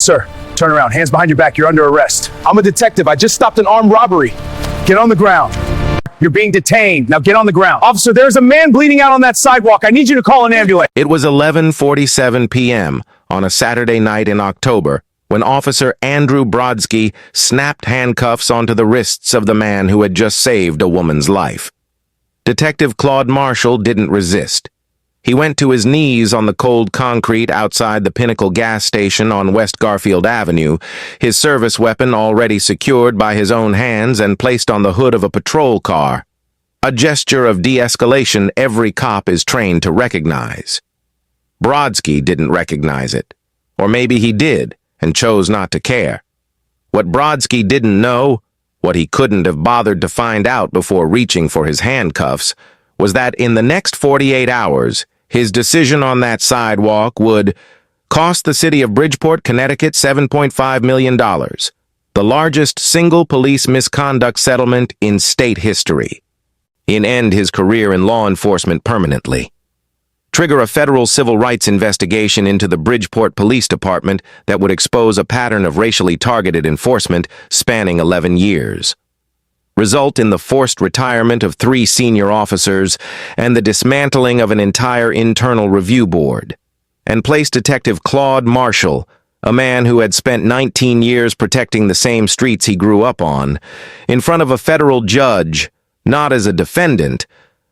Sir, turn around. Hands behind your back. You're under arrest. I'm a detective. I just stopped an armed robbery. Get on the ground. You're being detained. Now get on the ground. Officer, there's a man bleeding out on that sidewalk. I need you to call an ambulance. It was 11:47 p.m. on a Saturday night in October when Officer Andrew Brodsky snapped handcuffs onto the wrists of the man who had just saved a woman's life. Detective Claude Marshall didn't resist. He went to his knees on the cold concrete outside the Pinnacle gas station on West Garfield Avenue, his service weapon already secured by his own hands and placed on the hood of a patrol car, a gesture of de-escalation every cop is trained to recognize. Brodsky didn't recognize it, or maybe he did and chose not to care. What Brodsky didn't know, what he couldn't have bothered to find out before reaching for his handcuffs, was that in the next 48 hours, his decision on that sidewalk would cost the city of Bridgeport, Connecticut, $7.5 million, the largest single police misconduct settlement in state history, and end his career in law enforcement permanently, trigger a federal civil rights investigation into the Bridgeport Police Department that would expose a pattern of racially targeted enforcement spanning 11 years, result in the forced retirement of 3 senior officers and the dismantling of an entire internal review board, and place Detective Claude Marshall, a man who had spent 19 years protecting the same streets he grew up on, in front of a federal judge, not as a defendant,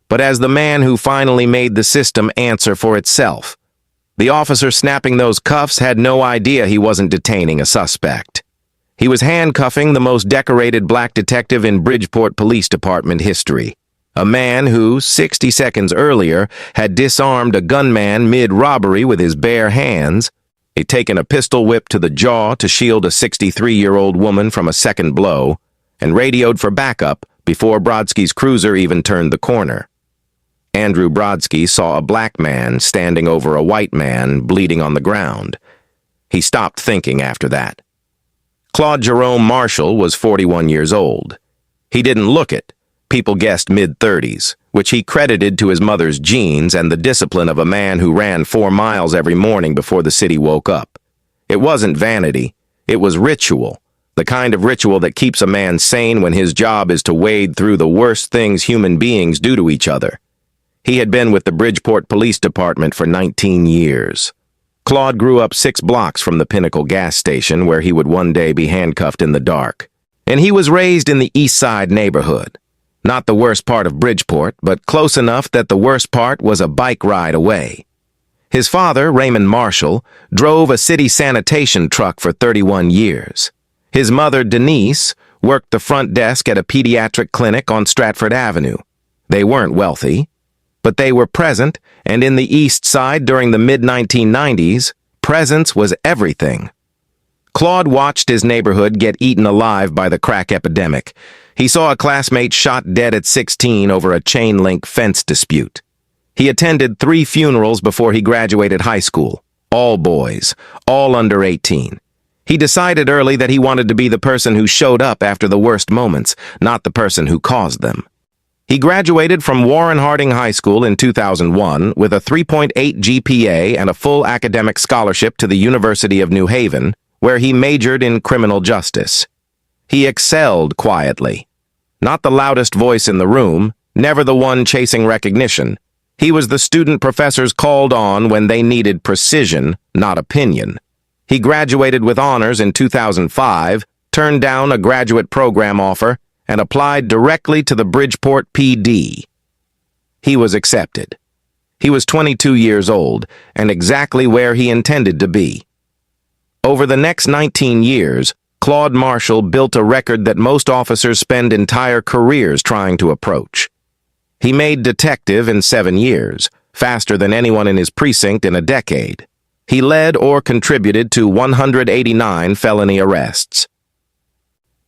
but as the man who finally made the system answer for itself. The officer snapping those cuffs had no idea he wasn't detaining a suspect. He was handcuffing the most decorated black detective in Bridgeport Police Department history, a man who, 60 seconds earlier, had disarmed a gunman mid-robbery with his bare hands, had taken a pistol whip to the jaw to shield a 63-year-old woman from a second blow, and radioed for backup before Brodsky's cruiser even turned the corner. Andrew Brodsky saw a black man standing over a white man bleeding on the ground. He stopped thinking after that. Claude Jerome Marshall was 41 years old. He didn't look it. People guessed mid-30s, which he credited to his mother's genes and the discipline of a man who ran 4 miles every morning before the city woke up. It wasn't vanity. It was ritual, the kind of ritual that keeps a man sane when his job is to wade through the worst things human beings do to each other. He had been with the Bridgeport Police Department for 19 years. Claude grew up 6 blocks from the Pinnacle gas station where he would one day be handcuffed in the dark. And he was raised in the East Side neighborhood. Not the worst part of Bridgeport, but close enough that the worst part was a bike ride away. His father, Raymond Marshall, drove a city sanitation truck for 31 years. His mother, Denise, worked the front desk at a pediatric clinic on Stratford Avenue. They weren't wealthy, but they were present, and in the East Side during the mid-1990s, presence was everything. Claude watched his neighborhood get eaten alive by the crack epidemic. He saw a classmate shot dead at 16 over a chain-link fence dispute. He attended 3 funerals before he graduated high school, all boys, all under 18. He decided early that he wanted to be the person who showed up after the worst moments, not the person who caused them. He graduated from Warren Harding High School in 2001 with a 3.8 GPA and a full academic scholarship to the University of New Haven, where he majored in criminal justice. He excelled quietly. Not the loudest voice in the room, never the one chasing recognition. He was the student professors called on when they needed precision, not opinion. He graduated with honors in 2005, turned down a graduate program offer, and applied directly to the Bridgeport PD. He was accepted. He was 22 years old, and exactly where he intended to be. Over the next 19 years, Claude Marshall built a record that most officers spend entire careers trying to approach. He made detective in 7 years, faster than anyone in his precinct in a decade. He led or contributed to 189 felony arrests.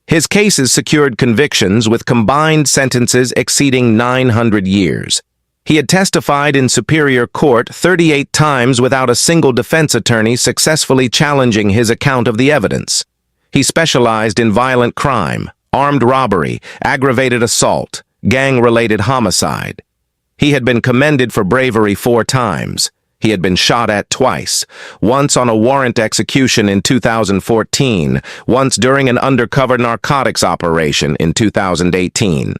His cases secured convictions with combined sentences exceeding 900 years. He had testified in Superior Court 38 times without a single defense attorney successfully challenging his account of the evidence. He specialized in violent crime, armed robbery, aggravated assault, gang-related homicide. He had been commended for bravery 4 times. He had been shot at twice, once on a warrant execution in 2014, once during an undercover narcotics operation in 2018.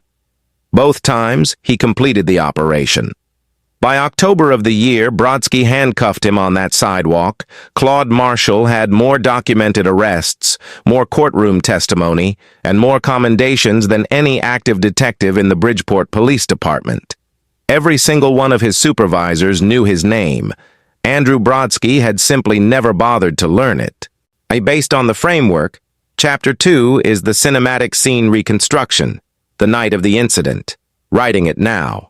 Both times, he completed the operation. By October of the year, Brodsky handcuffed him on that sidewalk. Claude Marshall had more documented arrests, more courtroom testimony, and more commendations than any active detective in the Bridgeport Police Department. Every single one of his supervisors knew his name. Andrew Brodsky had simply never bothered to learn it. Based on the framework, Chapter 2 is the cinematic scene reconstruction, the night of the incident. Writing it now.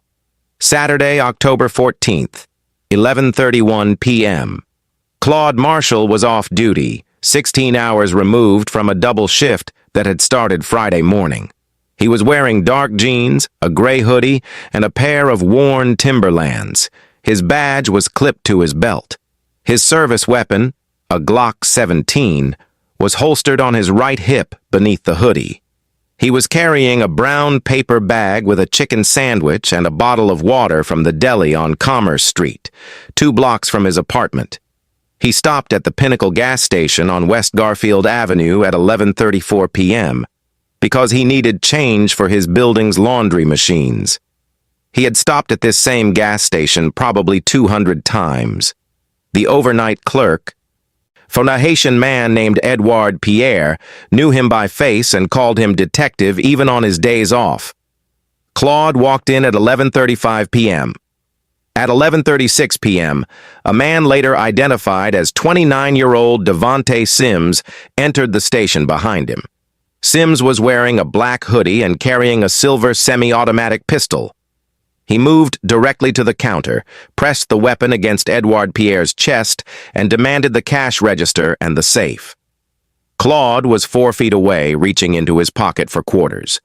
Saturday, October 14th, 11:31 p.m. Claude Marshall was off duty, 16 hours removed from a double shift that had started Friday morning. He was wearing dark jeans, a gray hoodie, and a pair of worn Timberlands. His badge was clipped to his belt. His service weapon, a Glock 17, was holstered on his right hip beneath the hoodie. He was carrying a brown paper bag with a chicken sandwich and a bottle of water from the deli on Commerce Street, 2 blocks from his apartment. He stopped at the Pinnacle gas station on West Garfield Avenue at 11:34 p.m. because he needed change for his building's laundry machines. He had stopped at this same gas station probably 200 times. The overnight clerk, a Haitian man named Edouard Pierre, knew him by face and called him detective even on his days off. Claude walked in at 11:35 p.m. At 11:36 p.m., a man later identified as 29-year-old Devontae Sims entered the station behind him. Sims was wearing a black hoodie and carrying a silver semi-automatic pistol. He moved directly to the counter, pressed the weapon against Edouard Pierre's chest, and demanded the cash register and the safe. Claude was 4 feet away, reaching into his pocket for quarters.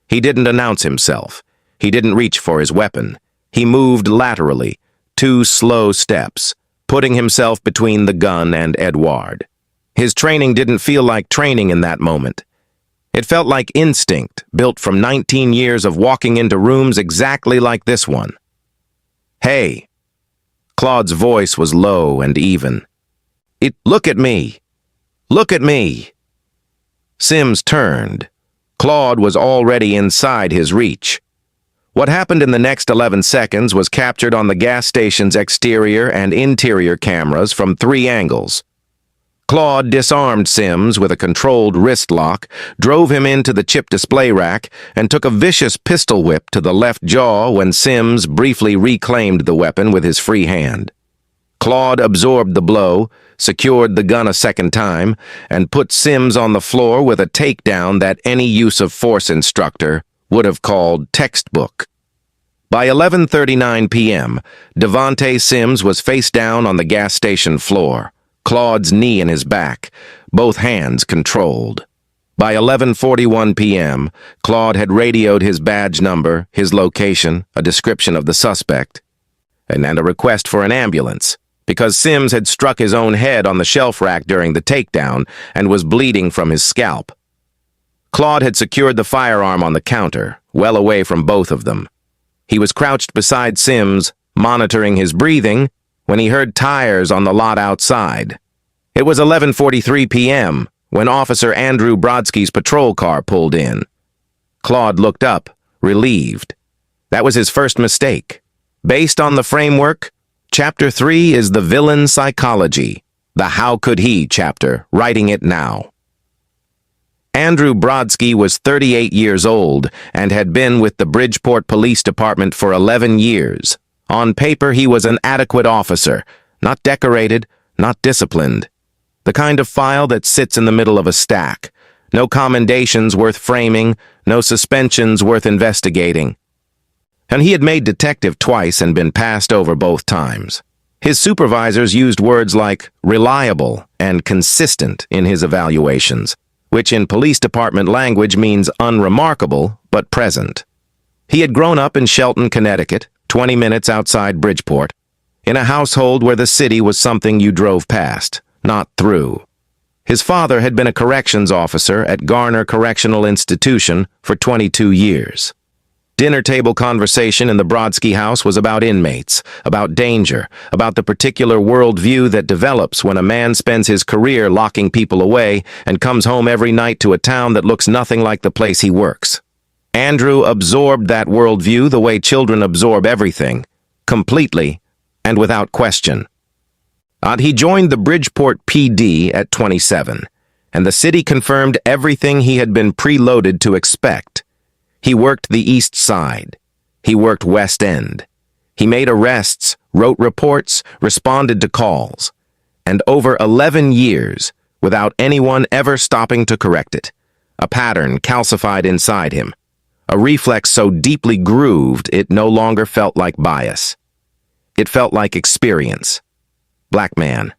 He didn't announce himself. He didn't reach for his weapon. He moved laterally, 2 slow steps, putting himself between the gun and Edouard. His training didn't feel like training in that moment. It felt like instinct, built from 19 years of walking into rooms exactly like this one. "Hey." Claude's voice was low and even. Look at me. Look at me." Sims turned. Claude was already inside his reach. What happened in the next 11 seconds was captured on the gas station's exterior and interior cameras from 3 angles. Claude disarmed Sims with a controlled wrist lock, drove him into the chip display rack, and took a vicious pistol whip to the left jaw when Sims briefly reclaimed the weapon with his free hand. Claude absorbed the blow, secured the gun a second time, and put Sims on the floor with a takedown that any use of force instructor would have called textbook. By 11:39 p.m., Devontae Sims was face down on the gas station floor, Claude's knee in his back, both hands controlled. By 11:41 p.m., Claude had radioed his badge number, his location, a description of the suspect, and a request for an ambulance, because Sims had struck his own head on the shelf rack during the takedown and was bleeding from his scalp. Claude had secured the firearm on the counter, well away from both of them. He was crouched beside Sims, monitoring his breathing, when he heard tires on the lot outside. It was 11:43 p.m. when Officer Andrew Brodsky's patrol car pulled in. Claude looked up, relieved. That was his first mistake. Based on the framework, Chapter 3 is the villain psychology, the How Could He chapter, writing it now. Andrew Brodsky was 38 years old and had been with the Bridgeport Police Department for 11 years. On paper, he was an adequate officer, not decorated, not disciplined. The kind of file that sits in the middle of a stack. No commendations worth framing, no suspensions worth investigating. And he had made detective twice and been passed over both times. His supervisors used words like reliable and consistent in his evaluations, which in police department language means unremarkable but present. He had grown up in Shelton, Connecticut, 20 minutes outside Bridgeport, in a household where the city was something you drove past, not through. His father had been a corrections officer at Garner Correctional Institution for 22 years. Dinner table conversation in the Brodsky house was about inmates, about danger, about the particular worldview that develops when a man spends his career locking people away and comes home every night to a town that looks nothing like the place he works. Andrew absorbed that worldview the way children absorb everything, completely and without question. He joined the Bridgeport PD at 27, and the city confirmed everything he had been preloaded to expect. He worked the East Side. He worked West End. He made arrests, wrote reports, responded to calls. And over 11 years, without anyone ever stopping to correct it, a pattern calcified inside him. A reflex so deeply grooved it no longer felt like bias. It felt like experience. Black man.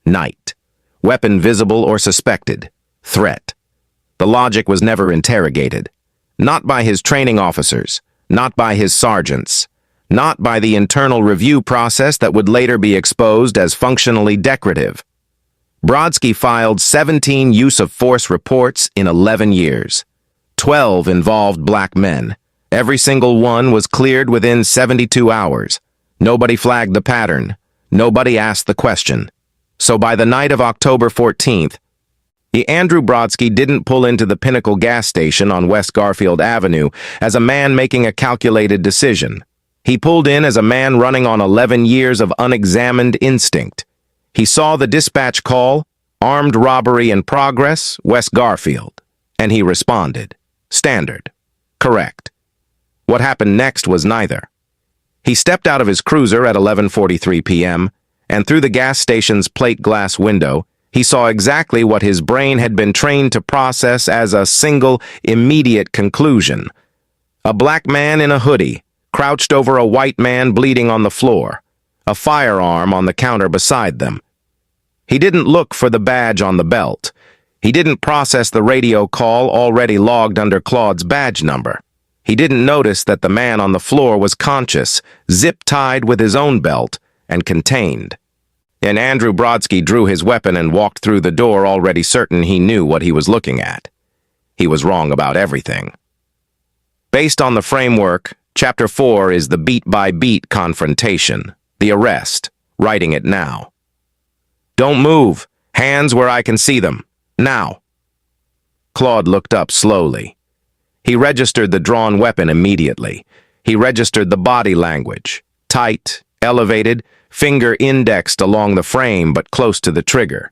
Night. Weapon visible or suspected. Threat. The logic was never interrogated. Not by his training officers. Not by his sergeants. Not by the internal review process that would later be exposed as functionally decorative. Brodsky filed 17 use-of-force reports in 11 years. 12 involved black men. Every single one was cleared within 72 hours. Nobody flagged the pattern. Nobody asked the question. So by the night of October 14th, Andrew Brodsky didn't pull into the Pinnacle gas station on West Garfield Avenue as a man making a calculated decision. He pulled in as a man running on 11 years of unexamined instinct. He saw the dispatch call, armed robbery in progress, West Garfield, and he responded. Standard. Correct. What happened next was neither. He stepped out of his cruiser at 11:43 p.m., and through the gas station's plate glass window, he saw exactly what his brain had been trained to process as a single, immediate conclusion. A black man in a hoodie, crouched over a white man bleeding on the floor, a firearm on the counter beside them. He didn't look for the badge on the belt. He didn't process the radio call already logged under Claude's badge number. He didn't notice that the man on the floor was conscious, zip-tied with his own belt, and contained. And Andrew Brodsky drew his weapon and walked through the door already certain he knew what he was looking at. He was wrong about everything. Based on the framework, Chapter 4 is the beat-by-beat confrontation, the arrest, writing it now. Don't move. Hands where I can see them. Now. Claude looked up slowly. He registered the drawn weapon immediately. He registered the body language. Tight, elevated, finger indexed along the frame but close to the trigger.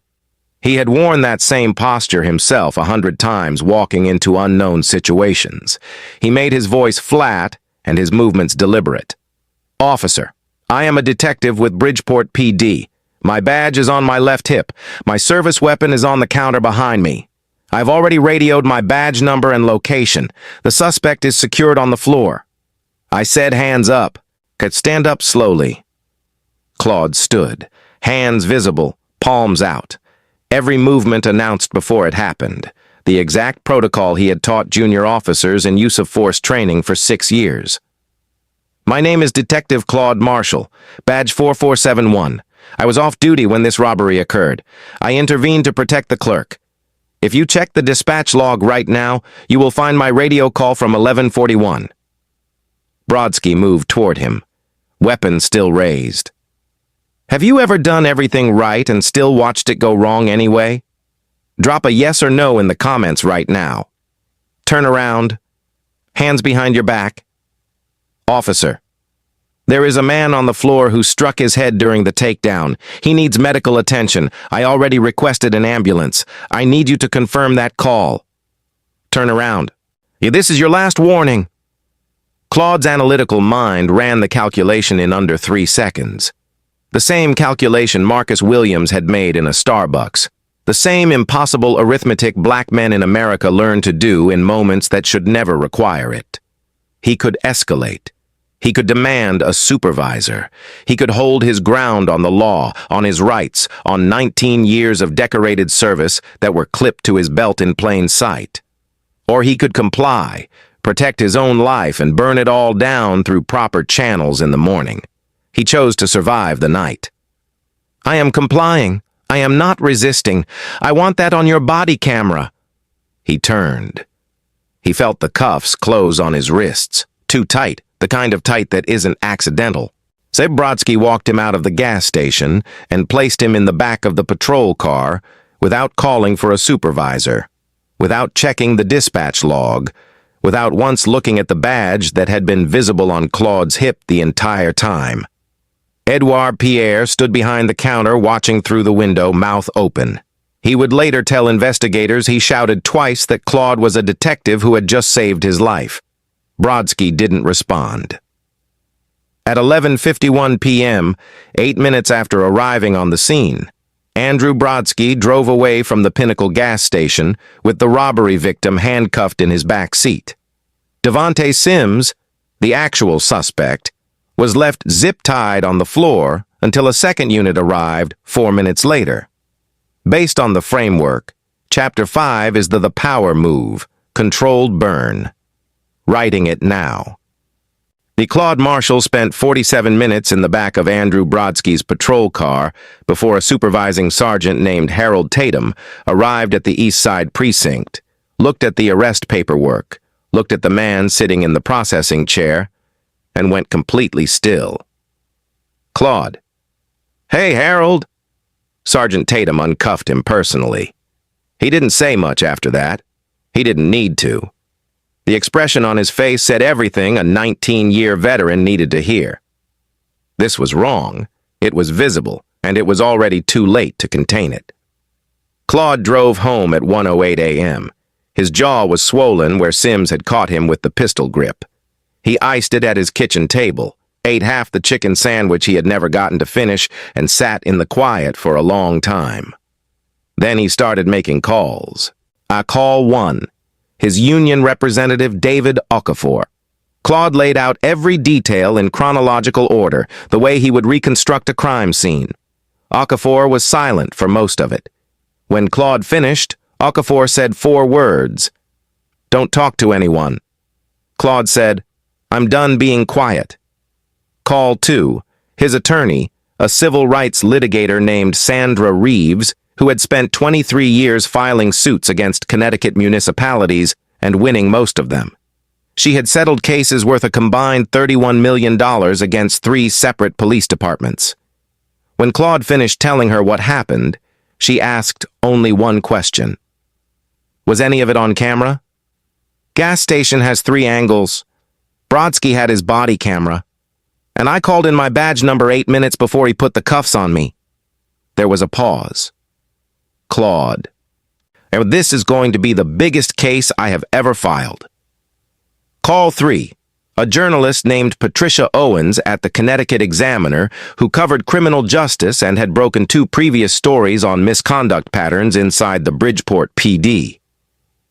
He had worn that same posture himself 100 times walking into unknown situations. He made his voice flat and his movements deliberate. Officer, I am a detective with Bridgeport PD. My badge is on my left hip. My service weapon is on the counter behind me. I've already radioed my badge number and location. The suspect is secured on the floor. I said hands up. Could stand up slowly. Claude stood, hands visible, palms out. Every movement announced before it happened. The exact protocol he had taught junior officers in use-of-force training for 6 years. My name is Detective Claude Marshall, badge 4471. I was off duty when this robbery occurred. I intervened to protect the clerk. If you check the dispatch log right now, you will find my radio call from 11:41. Brodsky moved toward him, weapon still raised. Have you ever done everything right and still watched it go wrong anyway? Drop a yes or no in the comments right now. Turn around. Hands behind your back. Officer. There is a man on the floor who struck his head during the takedown. He needs medical attention. I already requested an ambulance. I need you to confirm that call. Turn around. This is your last warning. Claude's analytical mind ran the calculation in under 3 seconds. The same calculation Marcus Williams had made in a Starbucks. The same impossible arithmetic black men in America learn to do in moments that should never require it. He could escalate. He could demand a supervisor. He could hold his ground on the law, on his rights, on 19 years of decorated service that were clipped to his belt in plain sight. Or he could comply, protect his own life, and burn it all down through proper channels in the morning. He chose to survive the night. I am complying. I am not resisting. I want that on your body camera. He turned. He felt the cuffs close on his wrists, Too tight, the kind of tight that isn't accidental. Brodsky walked him out of the gas station and placed him in the back of the patrol car without calling for a supervisor, without checking the dispatch log, without once looking at the badge that had been visible on Claude's hip the entire time. Edouard Pierre stood behind the counter watching through the window, mouth open. He would later tell investigators he shouted twice that Claude was a detective who had just saved his life. Brodsky didn't respond. At 11:51 p.m., 8 minutes after arriving on the scene, Andrew Brodsky drove away from the Pinnacle gas station with the robbery victim handcuffed in his back seat. Devontae Sims, the actual suspect, was left zip-tied on the floor until a second unit arrived 4 minutes later. Based on the framework, Chapter 5 is the power move, controlled burn. Writing it now. The Claude Marshal spent 47 minutes in the back of Andrew Brodsky's patrol car before a supervising sergeant named Harold Tatum arrived at the East Side precinct, looked at the arrest paperwork, looked at the man sitting in the processing chair, and went completely still. Claude. "Hey, Harold." Sergeant Tatum uncuffed him personally. He didn't say much after that. He didn't need to. The expression on his face said everything a 19-year veteran needed to hear. This was wrong. It was visible, and it was already too late to contain it. Claude drove home at 1:08 a.m. His jaw was swollen where Sims had caught him with the pistol grip. He iced it at his kitchen table, ate half the chicken sandwich he had never gotten to finish, and sat in the quiet for a long time. Then he started making calls. Call 1. His union representative, David Okafor. Claude laid out every detail in chronological order, the way he would reconstruct a crime scene. Okafor was silent for most of it. When Claude finished, Okafor said 4 words. "Don't talk to anyone." Claude said, "I'm done being quiet." Call 2. His attorney, a civil rights litigator named Sandra Reeves, who had spent 23 years filing suits against Connecticut municipalities and winning most of them. She had settled cases worth a combined $31 million against 3 separate police departments. When Claude finished telling her what happened, she asked only one question. "Was any of it on camera?" "Gas station has 3 angles. Brodsky had his body camera. And I called in my badge number 8 minutes before he put the cuffs on me." There was a pause. Claude. "This is going to be the biggest case I have ever filed." Call 3. A journalist named Patricia Owens at the Connecticut Examiner who covered criminal justice and had broken 2 previous stories on misconduct patterns inside the Bridgeport PD.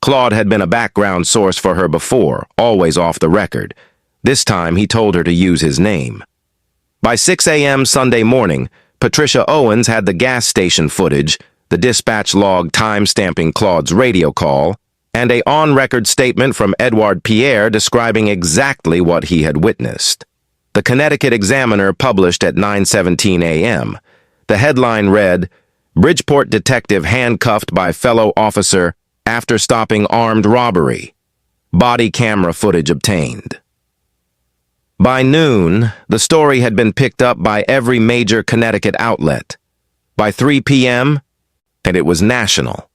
Claude had been a background source for her before, always off the record. This time he told her to use his name. By 6 a.m. Sunday morning, Patricia Owens had the gas station footage, the dispatch log time-stamping Claude's radio call, and a on-record statement from Edouard Pierre describing exactly what he had witnessed. The Connecticut Examiner published at 9:17 a.m. The headline read, "Bridgeport detective handcuffed by fellow officer after stopping armed robbery. Body camera footage obtained." By noon, the story had been picked up by every major Connecticut outlet. By 3 p.m., and it was national.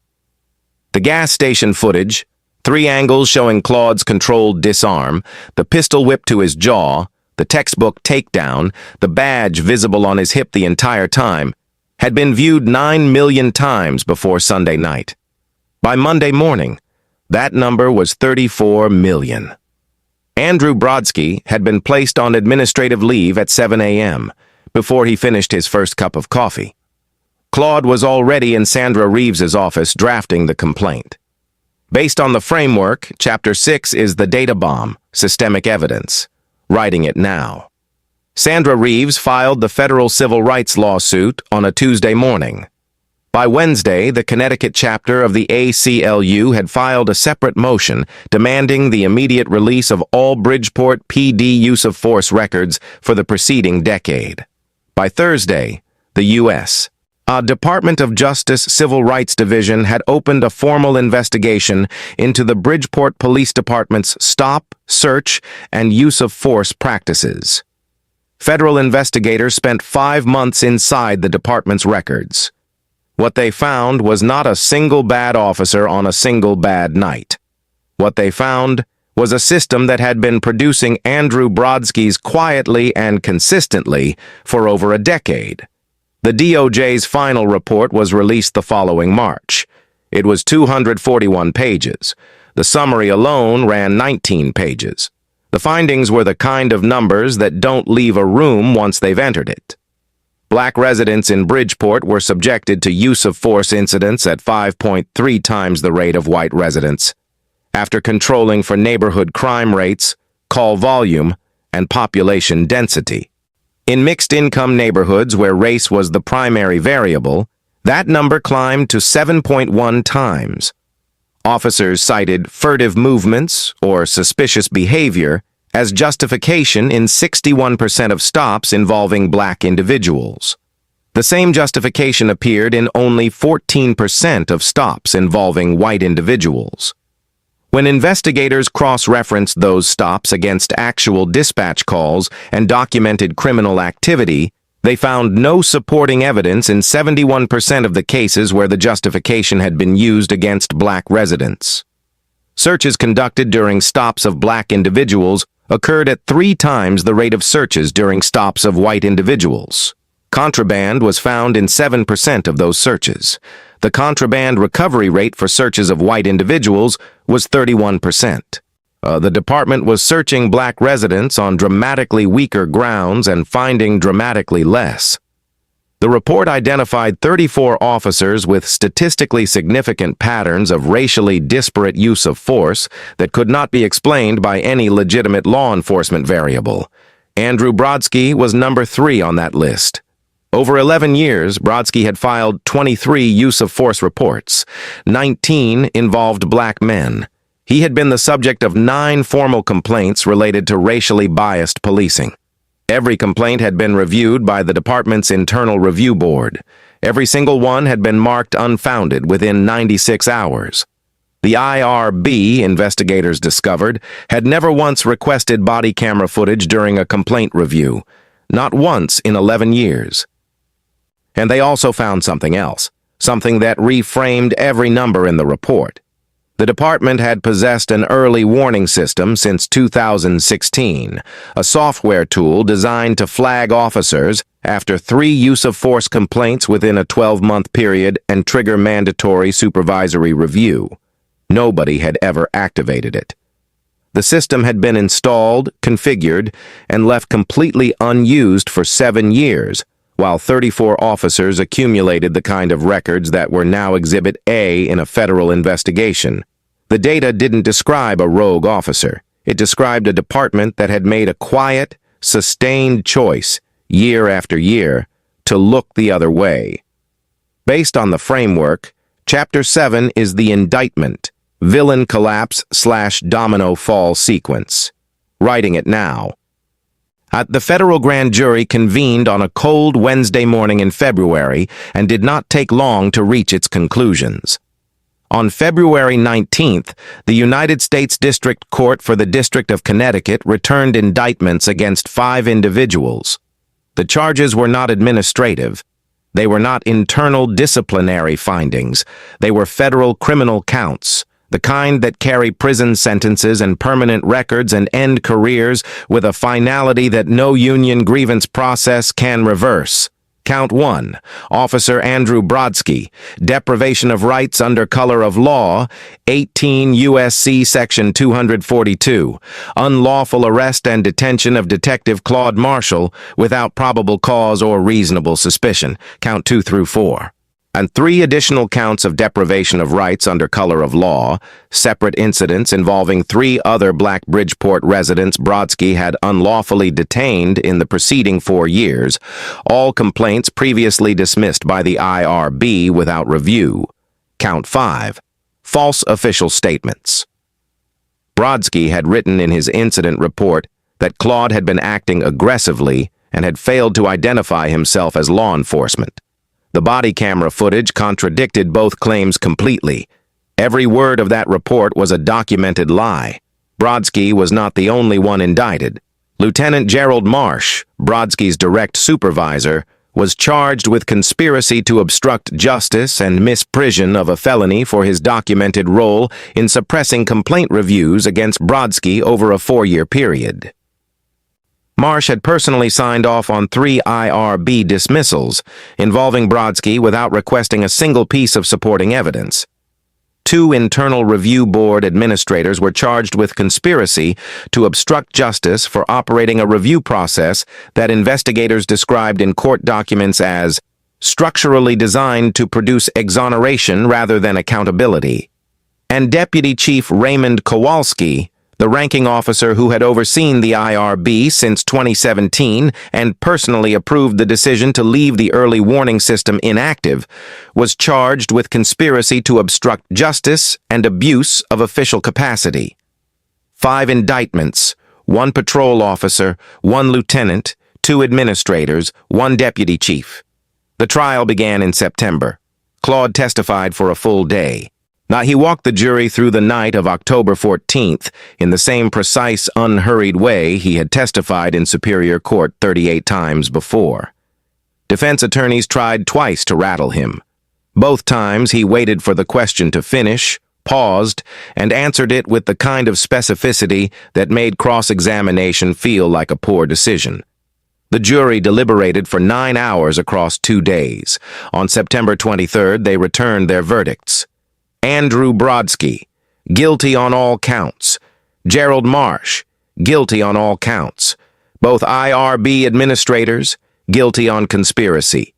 The gas station footage, 3 angles showing Claude's controlled disarm, the pistol whip to his jaw, the textbook takedown, the badge visible on his hip the entire time, had been viewed 9 million times before Sunday night. By Monday morning, that number was 34 million. Andrew Brodsky had been placed on administrative leave at 7 a.m. before he finished his first cup of coffee. Claude was already in Sandra Reeves's office drafting the complaint. Based on the framework, Chapter 6 is the data bomb, systemic evidence. Writing it now. Sandra Reeves filed the federal civil rights lawsuit on a Tuesday morning. By Wednesday, the Connecticut chapter of the ACLU had filed a separate motion demanding the immediate release of all Bridgeport PD use of force records for the preceding decade. By Thursday, the U.S., A Department of Justice Civil Rights Division had opened a formal investigation into the Bridgeport Police Department's stop, search, and use of force practices. Federal investigators spent 5 months inside the department's records. What they found was not a single bad officer on a single bad night. What they found was a system that had been producing Andrew Brodsky's quietly and consistently for over a decade. The DOJ's final report was released the following March. It was 241 pages. The summary alone ran 19 pages. The findings were the kind of numbers that don't leave a room once they've entered it. Black residents in Bridgeport were subjected to use of force incidents at 5.3 times the rate of white residents. After controlling for neighborhood crime rates, call volume, and population density. In mixed-income neighborhoods where race was the primary variable, that number climbed to 7.1 times. Officers cited furtive movements or suspicious behavior as justification in 61% of stops involving black individuals. The same justification appeared in only 14% of stops involving white individuals. When investigators cross-referenced those stops against actual dispatch calls and documented criminal activity, they found no supporting evidence in 71% of the cases where the justification had been used against black residents. Searches conducted during stops of black individuals occurred at 3 times the rate of searches during stops of white individuals. Contraband was found in 7% of those searches. The contraband recovery rate for searches of white individuals was 31%. The department was searching black residents on dramatically weaker grounds and finding dramatically less. The report identified 34 officers with statistically significant patterns of racially disparate use of force that could not be explained by any legitimate law enforcement variable. Andrew Brodsky was number 3 on that list. Over 11 years, Brodsky had filed 23 use-of-force reports. 19 involved black men. He had been the subject of 9 formal complaints related to racially biased policing. Every complaint had been reviewed by the department's internal review board. Every single one had been marked unfounded within 96 hours. The IRB, investigators discovered, had never once requested body camera footage during a complaint review. Not once in 11 years. And they also found something else, something that reframed every number in the report. The department had possessed an early warning system since 2016, a software tool designed to flag officers after 3 use-of-force complaints within a 12-month period and trigger mandatory supervisory review. Nobody had ever activated it. The system had been installed, configured, and left completely unused for 7 years, while 34 officers accumulated the kind of records that were now Exhibit A in a federal investigation. The data didn't describe a rogue officer. It described a department that had made a quiet, sustained choice, year after year, to look the other way. Based on the framework, Chapter 7 is the indictment, villain collapse/domino fall sequence. Writing it now. The federal grand jury convened on a cold Wednesday morning in February and did not take long to reach its conclusions. On February 19th, the United States District Court for the District of Connecticut returned indictments against 5 individuals. The charges were not administrative. They were not internal disciplinary findings. They were federal criminal counts, the kind that carry prison sentences and permanent records and end careers with a finality that no union grievance process can reverse. Count 1, Officer Andrew Brodsky, deprivation of rights under color of law, 18 U.S.C. Section 242, unlawful arrest and detention of Detective Claude Marshall without probable cause or reasonable suspicion, count 2 through 4. And 3 additional counts of deprivation of rights under color of law, separate incidents involving 3 other black Bridgeport residents Brodsky had unlawfully detained in the preceding 4 years, all complaints previously dismissed by the IRB without review. Count 5, false official statements. Brodsky had written in his incident report that Claude had been acting aggressively and had failed to identify himself as law enforcement. The body camera footage contradicted both claims completely. Every word of that report was a documented lie. Brodsky was not the only one indicted. Lieutenant Gerald Marsh, Brodsky's direct supervisor, was charged with conspiracy to obstruct justice and misprision of a felony for his documented role in suppressing complaint reviews against Brodsky over a 4-year period. Marsh had personally signed off on 3 IRB dismissals involving Brodsky without requesting a single piece of supporting evidence. 2 internal review board administrators were charged with conspiracy to obstruct justice for operating a review process that investigators described in court documents as structurally designed to produce exoneration rather than accountability. And Deputy Chief Raymond Kowalski, the ranking officer who had overseen the IRB since 2017 and personally approved the decision to leave the early warning system inactive, was charged with conspiracy to obstruct justice and abuse of official capacity. 5 indictments, 1 patrol officer, 1 lieutenant, 2 administrators, 1 deputy chief. The trial began in September. Claude testified for a full day. Now, he walked the jury through the night of October 14th in the same precise, unhurried way he had testified in Superior Court 38 times before. Defense attorneys tried twice to rattle him. Both times he waited for the question to finish, paused, and answered it with the kind of specificity that made cross-examination feel like a poor decision. The jury deliberated for 9 hours across 2 days. On September 23rd, they returned their verdicts. Andrew Brodsky, guilty on all counts. Gerald Marsh, guilty on all counts. Both IRB administrators, guilty on conspiracy.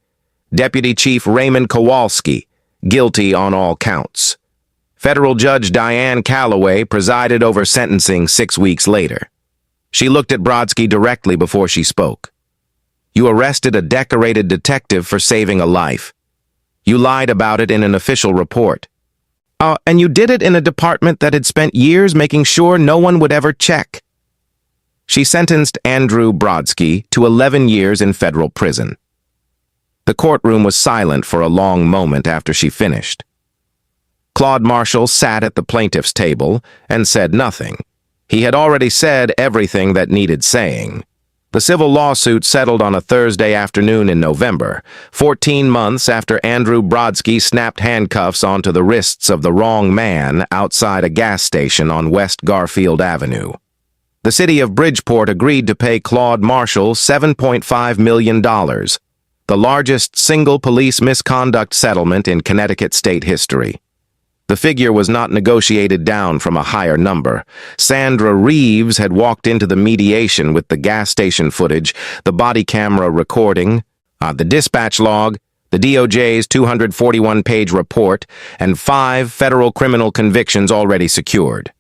Deputy Chief Raymond Kowalski, guilty on all counts. Federal Judge Diane Calloway presided over sentencing 6 weeks later. She looked at Brodsky directly before she spoke. You arrested a decorated detective for saving a life. You lied about it in an official report. And you did it in a department that had spent years making sure no one would ever check. She sentenced Andrew Brodsky to 11 years in federal prison. The courtroom was silent for a long moment after she finished. Claude Marshall sat at the plaintiff's table and said nothing. He had already said everything that needed saying. The civil lawsuit settled on a Thursday afternoon in November, 14 months after Andrew Brodsky snapped handcuffs onto the wrists of the wrong man outside a gas station on West Garfield Avenue. The city of Bridgeport agreed to pay Claude Marshall $7.5 million, the largest single police misconduct settlement in Connecticut state history. The figure was not negotiated down from a higher number. Sandra Reeves had walked into the mediation with the gas station footage, the body camera recording, the dispatch log, the DOJ's 241-page report, and 5 federal criminal convictions already secured.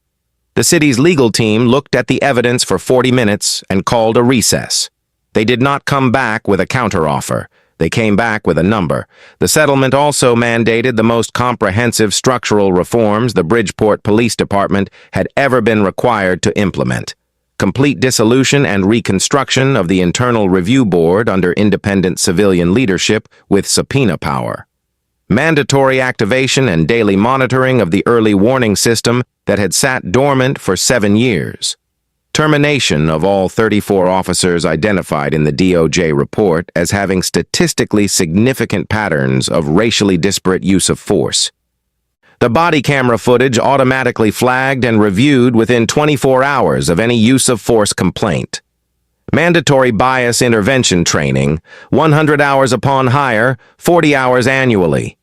The city's legal team looked at the evidence for 40 minutes and called a recess. They did not come back with a counteroffer. They came back with a number. The settlement also mandated the most comprehensive structural reforms the Bridgeport Police Department had ever been required to implement. Complete dissolution and reconstruction of the Internal Review Board under independent civilian leadership with subpoena power. Mandatory activation and daily monitoring of the early warning system that had sat dormant for 7 years. Termination of all 34 officers identified in the DOJ report as having statistically significant patterns of racially disparate use of force. The body camera footage automatically flagged and reviewed within 24 hours of any use of force complaint. Mandatory bias intervention training, 100 hours upon hire, 40 hours annually.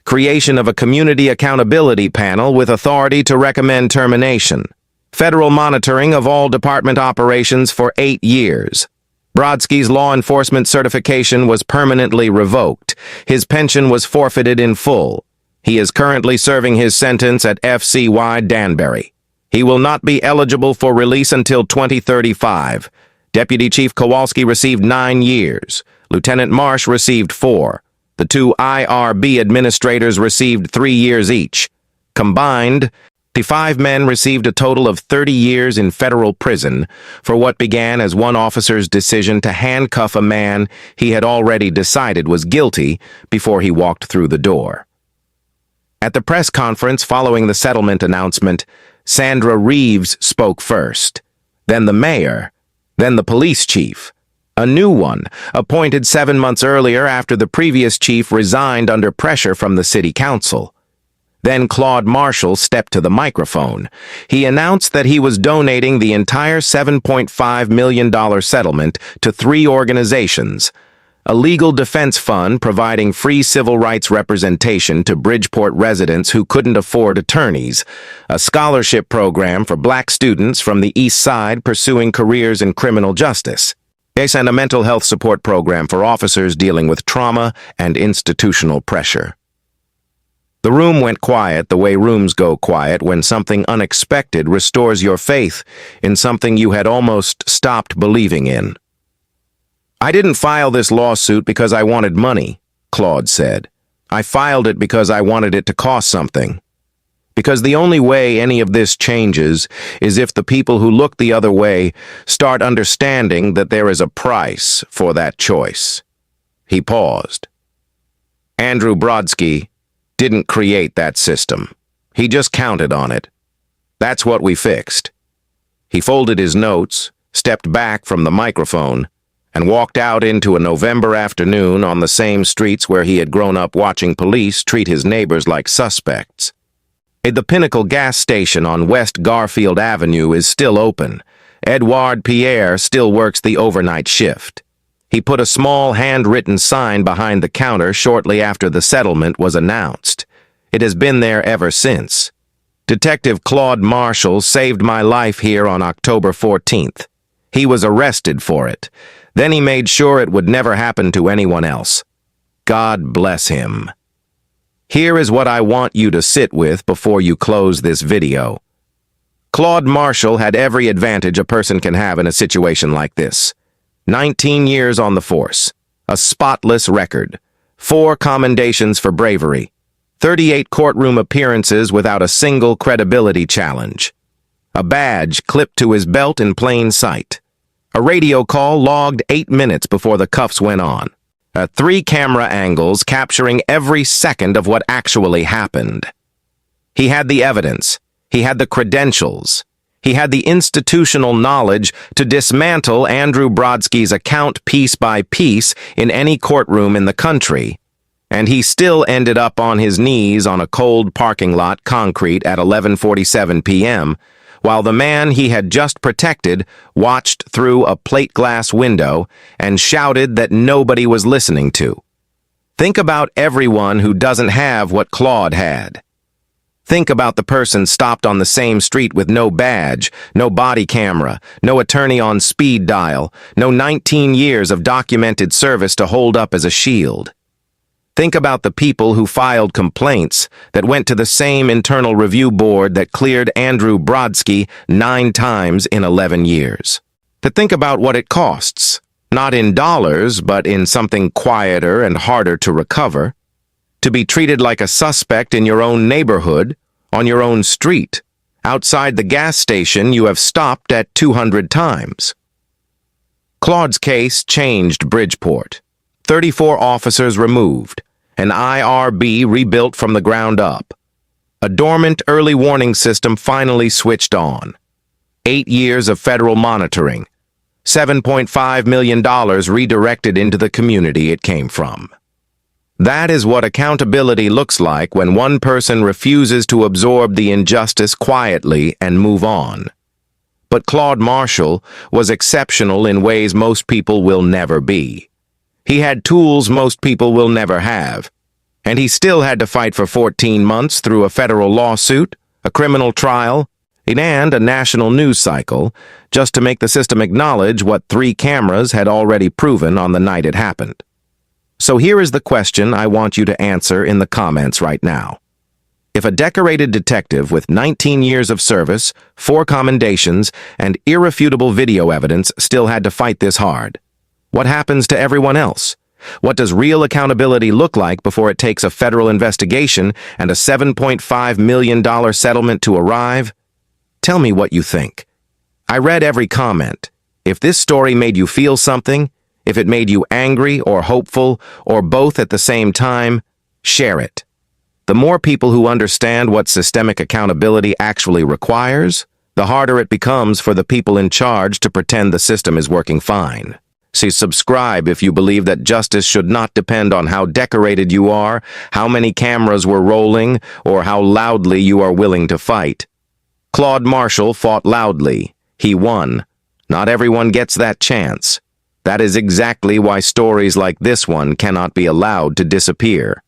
Creation of a community accountability panel with authority to recommend termination. Federal monitoring of all department operations for 8 years. Brodsky's law enforcement certification was permanently revoked. His pension was forfeited in full. He is currently serving his sentence at FCY Danbury. He will not be eligible for release until 2035. Deputy Chief Kowalski received 9 years. Lieutenant Marsh received 4. The 2 IRB administrators received 3 years each. Combined, The 5 men received a total of 30 years in federal prison for what began as one officer's decision to handcuff a man he had already decided was guilty before he walked through the door. At the press conference following the settlement announcement, Sandra Reeves spoke first, then the mayor, then the police chief, a new one, appointed 7 months earlier after the previous chief resigned under pressure from the city council. Then Claude Marshall stepped to the microphone. He announced that he was donating the entire $7.5 million settlement to 3 organizations: a legal defense fund providing free civil rights representation to Bridgeport residents who couldn't afford attorneys, a scholarship program for black students from the East Side pursuing careers in criminal justice, and a mental health support program for officers dealing with trauma and institutional pressure. The room went quiet the way rooms go quiet when something unexpected restores your faith in something you had almost stopped believing in. "I didn't file this lawsuit because I wanted money," Claude said. "I filed it because I wanted it to cost something. Because the only way any of this changes is if the people who look the other way start understanding that there is a price for that choice." He paused. Andrew Brodsky didn't create that system. He just counted on it. That's what we fixed. He folded his notes, stepped back from the microphone, and walked out into a November afternoon on the same streets where he had grown up watching police treat his neighbors like suspects. The Pinnacle gas station on West Garfield Avenue is still open. Edouard Pierre still works the overnight shift. He put a small handwritten sign behind the counter shortly after the settlement was announced. It has been there ever since. "Detective Claude Marshall saved my life here on October 14th. He was arrested for it. Then he made sure it would never happen to anyone else. God bless him." Here is what I want you to sit with before you close this video. Claude Marshall had every advantage a person can have in a situation like this. 19 years on the force, a spotless record, 4 commendations for bravery, 38 courtroom appearances without a single credibility challenge, a badge clipped to his belt in plain sight, a radio call logged 8 minutes before the cuffs went on, 3 camera angles capturing every second of what actually happened. He had the evidence, he had the credentials, he had the institutional knowledge to dismantle Andrew Brodsky's account piece by piece in any courtroom in the country, and he still ended up on his knees on a cold parking lot concrete at 11:47 p.m., while the man he had just protected watched through a plate glass window and shouted that nobody was listening to. Think about everyone who doesn't have what Claude had. Think about the person stopped on the same street with no badge, no body camera, no attorney on speed dial, no 19 years of documented service to hold up as a shield. Think about the people who filed complaints that went to the same internal review board that cleared Andrew Brodsky 9 times in 11 years. To think about what it costs, not in dollars, but in something quieter and harder to recover, to be treated like a suspect in your own neighborhood, on your own street, outside the gas station you have stopped at 200 times. Claude's case changed Bridgeport. 34 officers removed, an IRB rebuilt from the ground up. A dormant early warning system finally switched on. 8 years of federal monitoring. $7.5 million redirected into the community it came from. That is what accountability looks like when one person refuses to absorb the injustice quietly and move on. But Claude Marshall was exceptional in ways most people will never be. He had tools most people will never have, and he still had to fight for 14 months through a federal lawsuit, a criminal trial, and a national news cycle, just to make the system acknowledge what 3 cameras had already proven on the night it happened. So here is the question I want you to answer in the comments right now. If a decorated detective with 19 years of service, 4 commendations, and irrefutable video evidence still had to fight this hard, what happens to everyone else? What does real accountability look like before it takes a federal investigation and a $7.5 million settlement to arrive? Tell me what you think. I read every comment. If this story made you feel something, if it made you angry or hopeful, or both at the same time, share it. The more people who understand what systemic accountability actually requires, the harder it becomes for the people in charge to pretend the system is working fine. See, subscribe if you believe that justice should not depend on how decorated you are, how many cameras were rolling, or how loudly you are willing to fight. Claude Marshall fought loudly. He won. Not everyone gets that chance. That is exactly why stories like this one cannot be allowed to disappear.